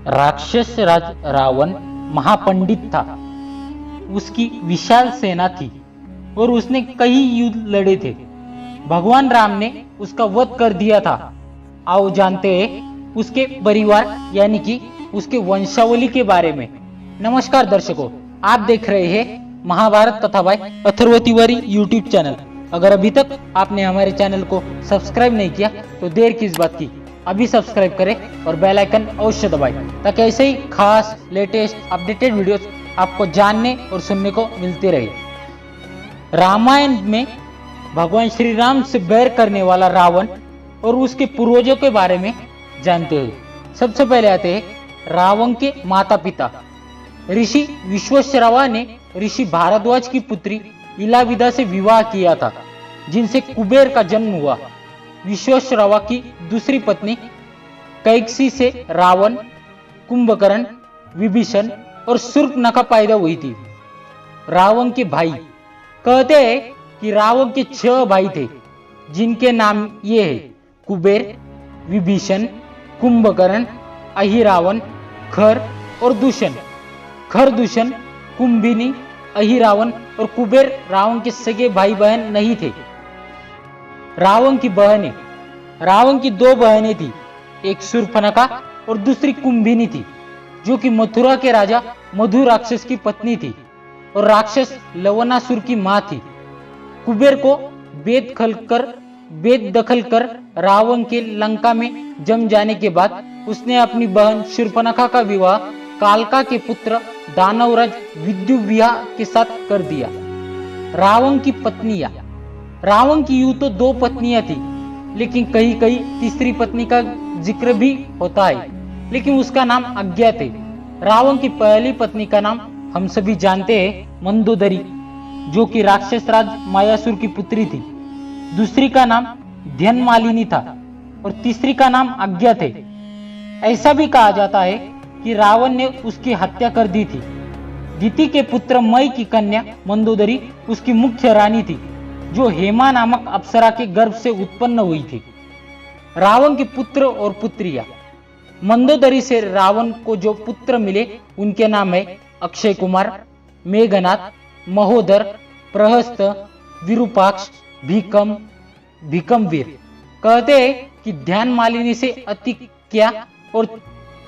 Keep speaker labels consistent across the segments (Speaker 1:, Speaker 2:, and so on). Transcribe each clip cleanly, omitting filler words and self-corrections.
Speaker 1: राक्षस राज रावण महापंडित था। उसकी विशाल सेना थी और उसने कई युद्ध लड़े थे। भगवान राम ने उसका वध कर दिया था। आओ जानते हैं उसके परिवार यानी कि उसके वंशावली के बारे में। नमस्कार दर्शकों, आप देख रहे हैं महाभारत कथा by Atharva Tiwari YouTube channel. अगर अभी तक आपने हमारे चैनल को सब्सक्राइब नहीं किया तो देर किस बात की, अभी सब्सक्राइब करें और बेल आइकन अवश्य दबाएं ताकि ऐसे ही खास लेटेस्ट अपडेटेड वीडियोस आपको जानने और सुनने को मिलते रहे। रामायण में भगवान श्री राम से बैर करने वाला रावण और उसके पूर्वजों के बारे में जानते हैं। सबसे पहले आते हैं रावण के माता पिता। ऋषि विश्वाश्रवा ने ऋषि भारद्वाज की पुत्री इलाविदा से विवाह किया था, जिनसे कुबेर का जन्म हुआ। विश्वाश्रवा की दूसरी पत्नी कैकसी से रावण, कुंभकर्ण, विभीषण और शूर्पणखा पैदा हुई थी। रावण के भाई कहते हैं कि रावण के 6 भाई थे, जिनके नाम ये है कुबेर, विभीषण, कुंभकर्ण, अहिरावण, खर और दूषण। खर, दूषण, कुंभिनी, अहिरावण और कुबेर रावण के सगे भाई बहन नहीं थे। रावण की बहनें, रावण की 2 बहनें थी, एक शूर्पणखा और दूसरी कुंभिनी थी, जो कि मथुरा के राजा मधु राक्षस की पत्नी थी और राक्षस लवणासुर की मां थी। कुबेर को बेद दखल कर रावण के लंका में जम जाने के बाद उसने अपनी बहन शूर्पणखा का विवाह कालका के पुत्र दानवराज विद्युविहा के साथ कर दिया। रावण की पत्नियां, रावण की यूं तो 2 पत्नियां थी, लेकिन कहीं कहीं तीसरी पत्नी का जिक्र भी होता है, लेकिन उसका नाम अज्ञात है। रावण की पहली पत्नी का नाम हम सभी जानते हैं मंदोदरी, जो कि राक्षस राज मायासुर की पुत्री थी। दूसरी का नाम ध्यनमालिनी था और तीसरी का नाम अज्ञात है। ऐसा भी कहा जाता है कि रावण ने उसकी हत्या कर दी थी। दिति के पुत्र मई की कन्या मंदोदरी उसकी मुख्य रानी थी, जो हेमा नामक अप्सरा के गर्भ से उत्पन्न हुई थी। रावण के पुत्र और पुत्रियां। मंदोदरी से रावण को जो पुत्र मिले उनके नाम है अक्षय कुमार, मेघनाथ, महोदर, प्रहस्त, विरूपाक्ष, भीकमवीर। कहते हैं कि ध्यानमालिनी से अतिक्या और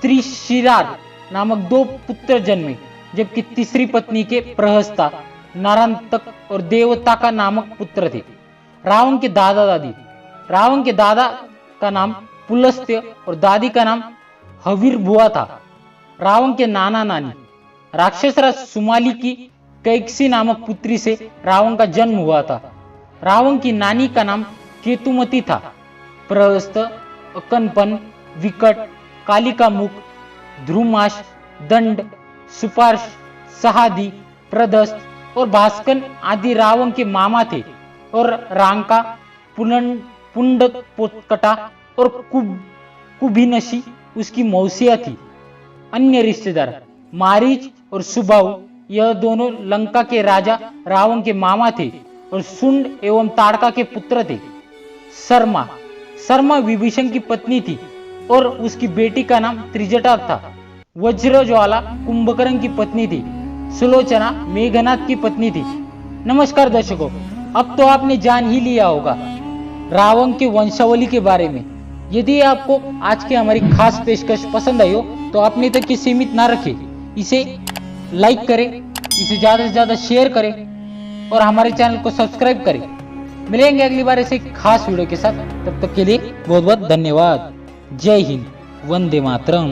Speaker 1: त्रिशिरार नामक 2 पुत्र जन्मे, जबकि तीसरी पत्नी के प्रहस्ता, नारांतक और देवता नामक पुत्र थे। रावण के दादा दादी। रावण के दादा का नाम पुलस्त्य और दादी का नाम हविर्भुआ था। रावण के नाना नानी। राक्षसराज सुमाली की कैकसी नामक पुत्री से रावण का जन्म हुआ था। रावण की नानी का नाम केतुमती था। प्रहस्त, अकनपन, विकट, कालिका मुख, ध्रुमाश, दंड, सुपार्श, सहादी, प्रदस्त और भास्कन आदि रावण के मामा थे और रांका, पुंडकटा और कुभिनशी उसकी मौसिया थी। अन्य रिश्तेदार मारीच और सुबाहु, यह दोनों लंका के राजा रावण के मामा थे और शुंड एवं ताड़का के पुत्र थे। शर्मा विभीषण की पत्नी थी और उसकी बेटी का नाम त्रिजटा था। वज्रज्वाला कुंभकर्ण की पत्नी थी। सुलोचना मेघनाथ की पत्नी थी। नमस्कार दर्शकों, अब तो आपने जान ही लिया होगा रावण के वंशावली के बारे में। यदि आपको आज की हमारी खास पेशकश पसंद आई हो तो आपने तक सीमित ना रखें, इसे लाइक करें, इसे ज्यादा से ज्यादा शेयर करें और हमारे चैनल को सब्सक्राइब करें। मिलेंगे अगली बार ऐसे खास वीडियो के साथ, तब तक के लिए बहुत बहुत धन्यवाद। जय हिंद, वंदे मातरम।